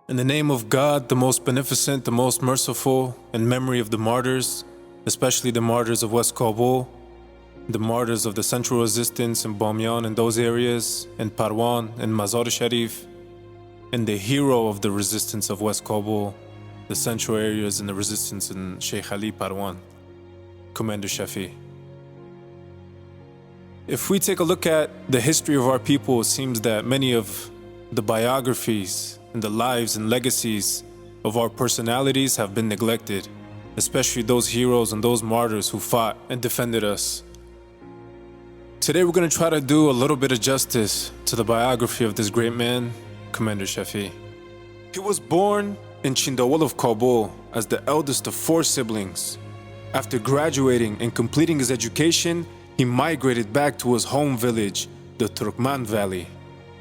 In the name of God, the most beneficent, the most merciful, in memory of the martyrs, especially the martyrs of West Kabul, the martyrs of the Central Resistance in Bamyan and those areas, in Parwan and Mazar Sharif, and the hero of the resistance of West Kabul, the central areas and the resistance in Sheikh Ali Parwan, Commander Shafi. If we take a look at the history of our people, it seems that many of the biographies and the lives and legacies of our personalities have been neglected, especially those heroes and those martyrs who fought and defended us. Today we're going to try to do a little bit of justice to the biography of this great man, Commander Shafi. He was born in Chindawal of Kabul as the eldest of 4 siblings. After graduating and completing his education, he migrated back to his home village, the Turkman Valley.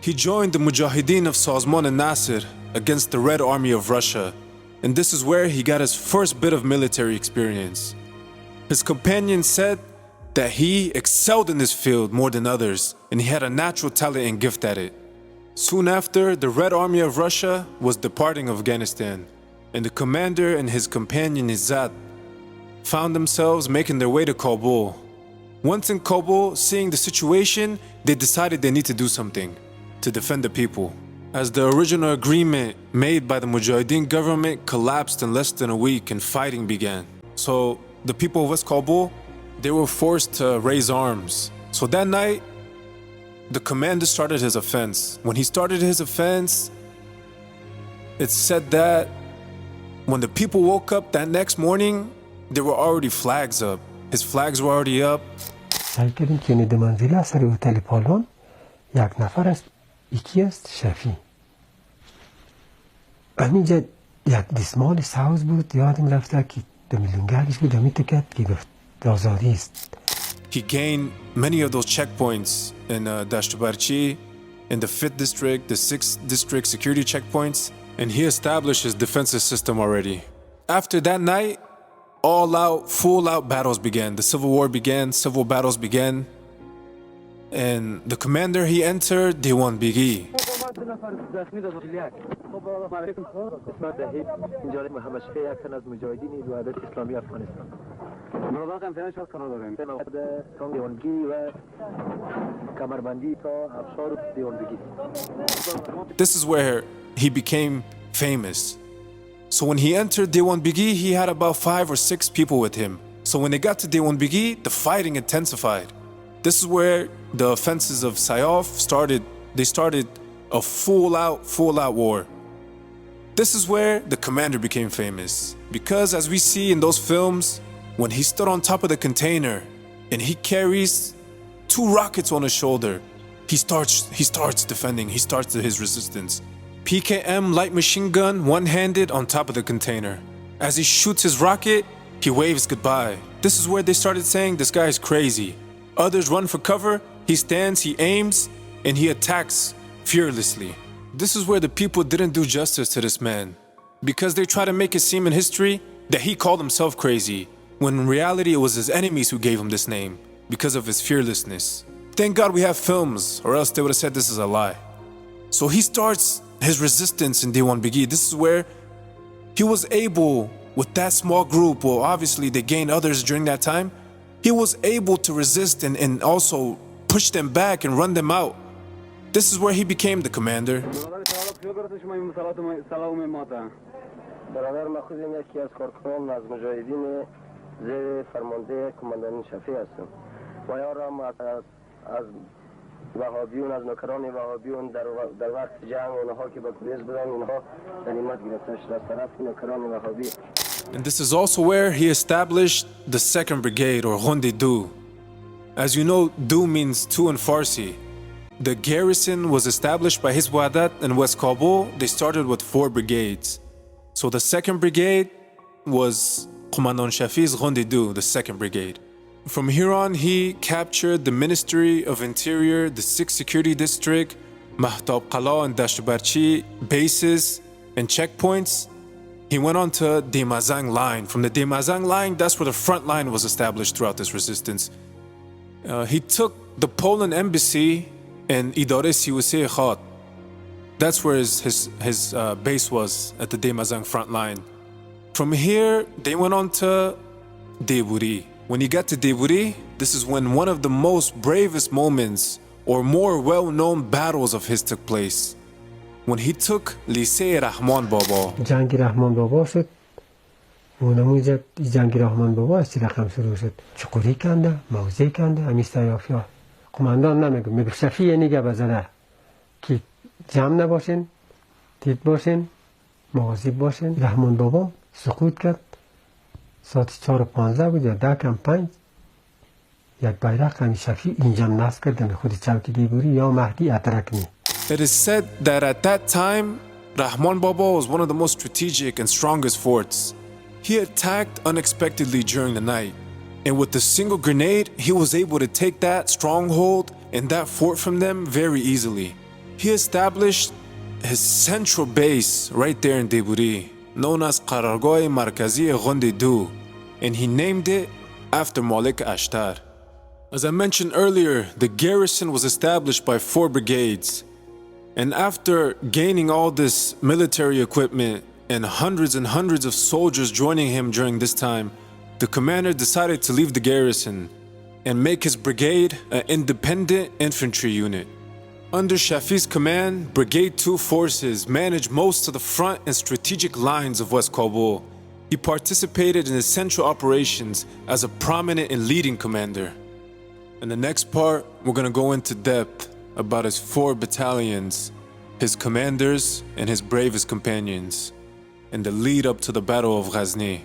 He joined the Mujahideen of Sazman and Nasir against the Red Army of Russia, and this is where he got his first bit of military experience. His companions said that he excelled in this field more than others, and he had a natural talent and gift at it. Soon after, the Red Army of Russia was departing Afghanistan, and the commander and his companion Izzat found themselves making their way to Kabul. Once in Kabul, seeing the situation, they decided they need to do something to defend the people, as the original agreement made by the Mujahideen government collapsed in less than a week and fighting began. So the people of West Kabul, they were forced to raise arms. So that night, the commander started his offense. When he started his offense, it's said that when the people woke up that next morning, there were already flags up. His flags were already up. سعی کردیم که نید منزلی اثر هتل پالون یک نفر است، یکی است شفی. همینجا یک دستمال سبز بود، یادم رفته که دو میلیونگرش بود، همین تکت که گفت آزادی است. He gained many of those checkpoints in Dasht-e-Barchi, in the 5th district, the 6th district security checkpoints, and he established his defensive system already. After that night, all-out, full-out battles began. The civil war began, civil battles began. And the commander, he entered Divan Begi. This is where he became famous. So when he entered Divan Begi, he had about 5 or 6 people with him. So when they got to Divan Begi, the fighting intensified. This is where the offenses of Sayaf started. They started a full-out war. This is where the commander became famous. Because as we see in those films, when he stood on top of the container and he carries 2 rockets on his shoulder, he starts defending, he starts his resistance. PKM light machine gun, one-handed on top of the container. As he shoots his rocket, he waves goodbye. This is where they started saying, this guy is crazy. Others run for cover, he stands, he aims, and he attacks fearlessly. This is where the people didn't do justice to this man, because they try to make it seem in history that he called himself crazy, when in reality it was his enemies who gave him this name, because of his fearlessness. Thank God we have films, or else they would have said this is a lie. So he starts his resistance in Divan Begi. This is where he was able, with that small group, well obviously they gained others during that time, he was able to resist and also push them back and run them out. This is where he became the commander. وهابیون از نوکران وهابیون در وقت جنگ اونها که با کوریز بودن اونها غنیمت گرفتن شد از طرف نوکران وهابی. And this is also where he established the 2nd Brigade, or Ghund. As you know, Du means 2 in Farsi. The garrison was established by his Wadat in West Kabul. They started with 4 brigades. So the 2nd Brigade was Qawmandan Shafi's Ghund, the 2nd Brigade. From here on, he captured the Ministry of Interior, the 6th Security District, Mahtab Qala and Dasht-e-Barchi bases and checkpoints. He went on to Demazang line. From the Demazang line, that's where the front line was established throughout this resistance. He took the Poland embassy and Idare Siwase Khat. That's where his base was at the Demazang front line. From here, they went on to Deburi. When he got to Deburi, this is when one of the most bravest moments or more well-known battles of his took place. When he took Lycée Rahman Baba. جنگ رحمان بابا شد. اونموزه جنگ رحمان بابا از چی رقم شروع شد؟ چقوری کنده، موزه کنده، همیسته یافیا. قوماندان نمیگه، میگه شفیع نگه بزنه که جمع نباشین، تیت باشین، مواظب باشین. رحمان بابا سقوط کرد. ساعت 4:15 بود یا 10:05 یک بیرق همی شفیع اینجا نصب کردن خود چوکی دیبوری یا مهدی اترکنی. It is said that at that time, Rahman Baba was one of the most strategic and strongest forts. He attacked unexpectedly during the night, and with a single grenade, he was able to take that stronghold and that fort from them very easily. He established his central base right there in Deburi, known as Qarargoy Markazi Ghund, and he named it after Malik Ashtar. As I mentioned earlier, the garrison was established by 4 brigades. And after gaining all this military equipment and hundreds of soldiers joining him during this time, the commander decided to leave the garrison and make his brigade an independent infantry unit. Under Shafi's command, Brigade 2 forces managed most of the front and strategic lines of West Kabul. He participated in essential operations as a prominent and leading commander. In the next part, we're going to go into depth about his 4 battalions, his commanders, and his bravest companions, and the lead up to the Battle of Ghazni.